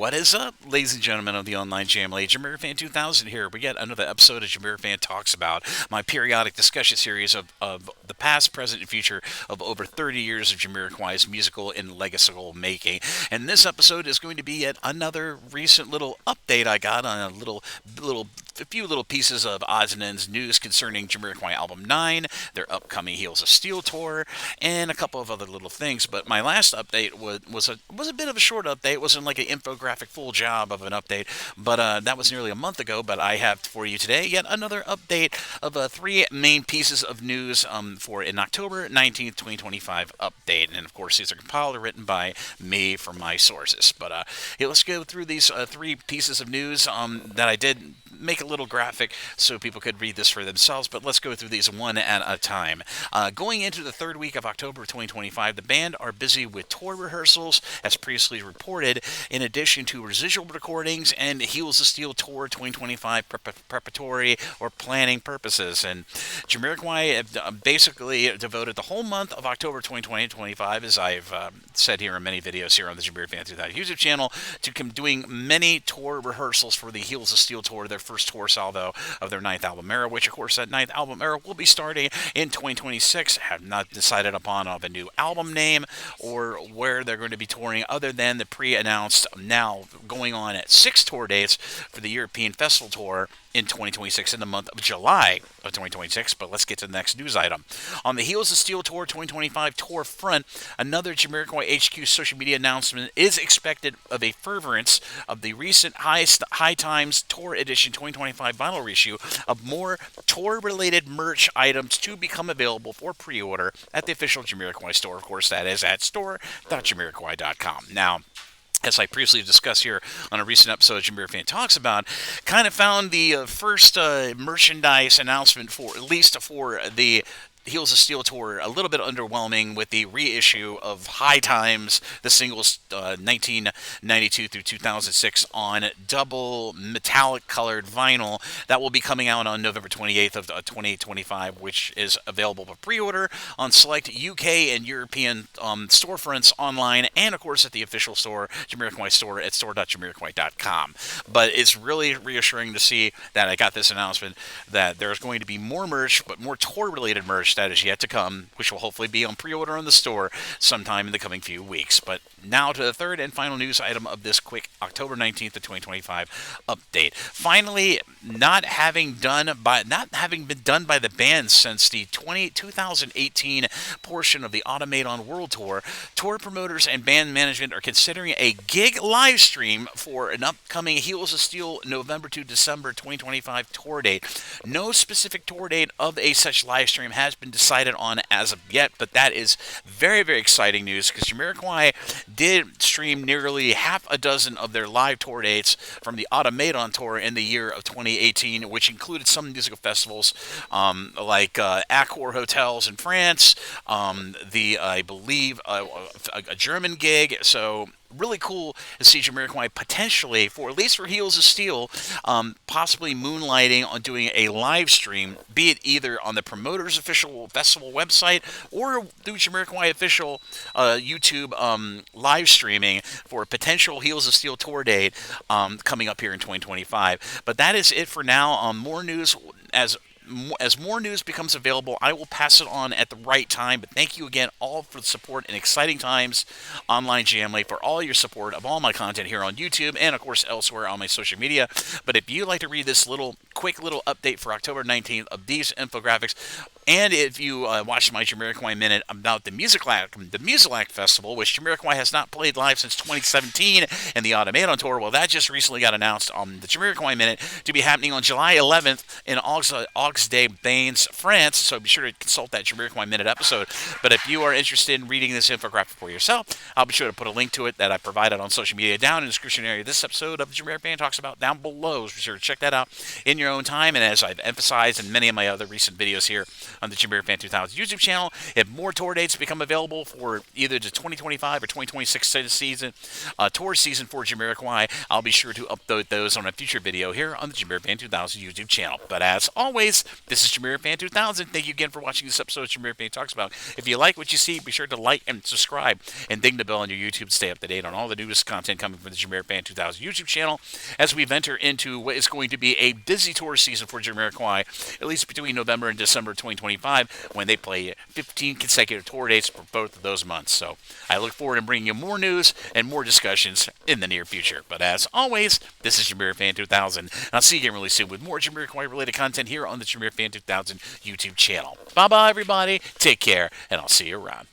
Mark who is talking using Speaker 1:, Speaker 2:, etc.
Speaker 1: What is up, ladies and gentlemen of the online family? JamiroFan 2000 here. We get another episode of JamiroFan Talks About, my periodic discussion series of the past, present, and future of over 30 years of Jamiroquai's musical and legacical making. And this episode is going to be yet another recent little update I got on a few little pieces of odds and ends news concerning Jamiroquai Album 9, their upcoming Heels of Steel tour, and a couple of other little things. But my last update was a bit of a short update. It wasn't like an infographic full job of an update, but that was nearly a month ago. But I have for you today yet another update of three main pieces of news for an October 19th, 2025 update. And of course, these are compiled and written by me from my sources. But let's go through these three pieces of news that I did make a little graphic so people could read this for themselves, but let's go through these one at a time. Going into the third week of October 2025, the band are busy with tour rehearsals, as previously reported, in addition to residual recordings and Heels of Steel Tour 2025 preparatory or planning purposes. And Jamiroquai basically devoted the whole month of October 2025, as I've said here in many videos here on the JamiroFan 2000 YouTube channel, to doing many tour rehearsals for the Heels of Steel Tour, their first tour salvo of their 9th album era, which of course that 9th album era will be starting in 2026. Have not decided upon a new album name or where they're going to be touring other than the pre-announced, now going on at 6 tour dates for the European Festival Tour in 2026 in the month of July of 2026. But let's get to the next news item. On the Heels of Steel Tour 2025 tour front, another Jamiroquai HQ social media announcement is expected of a furtherance of the recent High Times Tour Edition 2025 vinyl reissue of more tour-related merch items to become available for pre-order at the official Jamiroquai store. Of course, that is at store.jamiroquai.com. Now, as I previously discussed here on a recent episode of JamiroFan Talks About, kind of found the first merchandise announcement for, at least for the Heels of Steel Tour, a little bit underwhelming with the reissue of High Times, the singles 1992 through 2006 on double metallic colored vinyl that will be coming out on November 28th of 2025, which is available for pre-order on select UK and European storefronts online, and of course at the official store, Jamiroquai store at store.jamiroquai.com. But it's really reassuring to see that I got this announcement that there's going to be more merch, but more tour-related merch that is yet to come, which will hopefully be on pre-order on the store sometime in the coming few weeks. But now to the third and final news item of this quick October 19th of 2025 update. Finally, not having been done by the band since the 2018 portion of the Automaton World Tour, tour promoters and band management are considering a gig live stream for an upcoming Heels of Steel November to December 2025 tour date. No specific tour date of a such live stream has been decided on as of yet, but that is very, very exciting news because Jamiroquai did stream nearly half a dozen of their live tour dates from the Automaton Tour in the year of 2018, which included some musical festivals like Accor Hotels in France, I believe a German gig. So really cool to see Jamiroquai potentially, for at least for Heels of Steel, possibly moonlighting on doing a live stream, be it either on the promoter's official festival website or through Jamiroquai official YouTube live streaming for a potential Heels of Steel tour date coming up here in 2025. But that is it for now. More news as more news becomes available, I will pass it on at the right time. But thank you again all for the support in exciting times, online family, for all your support of all my content here on YouTube and, of course, elsewhere on my social media. But if you'd like to read this quick little update for October 19th of these infographics, and if you watched my Jamiroquai Minute about the Music Festival, which Jamiroquai has not played live since 2017 in the Automaton Tour, well, that just recently got announced on the Jamiroquai Minute to be happening on July 11th in Auxday-Bains, France. So be sure to consult that Jamiroquai Minute episode. But if you are interested in reading this infographic for yourself, I'll be sure to put a link to it that I provided on social media down in the description area of this episode of the JamiroFan Talks About down below. So be sure to check that out in your own time. And as I've emphasized in many of my other recent videos here on the JamiroFan 2000 YouTube channel, if more tour dates become available for either the 2025 or 2026 season, tour season for Jamiroquai, I'll be sure to upload those on a future video here on the JamiroFan 2000 YouTube channel. But as always, this is JamiroFan 2000. Thank you again for watching this episode of JamiroFan Talks About. If you like what you see, be sure to like and subscribe and ding the bell on your YouTube to stay up to date on all the newest content coming from the JamiroFan 2000 YouTube channel as we venture into what is going to be a busy tour season for Jamiroquai, at least between November and December 2025, when they play 15 consecutive tour dates for both of those months. So I look forward to bringing you more news and more discussions in the near future. But as always, this is JamiroFan 2000. And I'll see you again really soon with more Jamiroquai related content here on the JamiroFan 2000 YouTube channel. Bye-bye, everybody. Take care, and I'll see you around.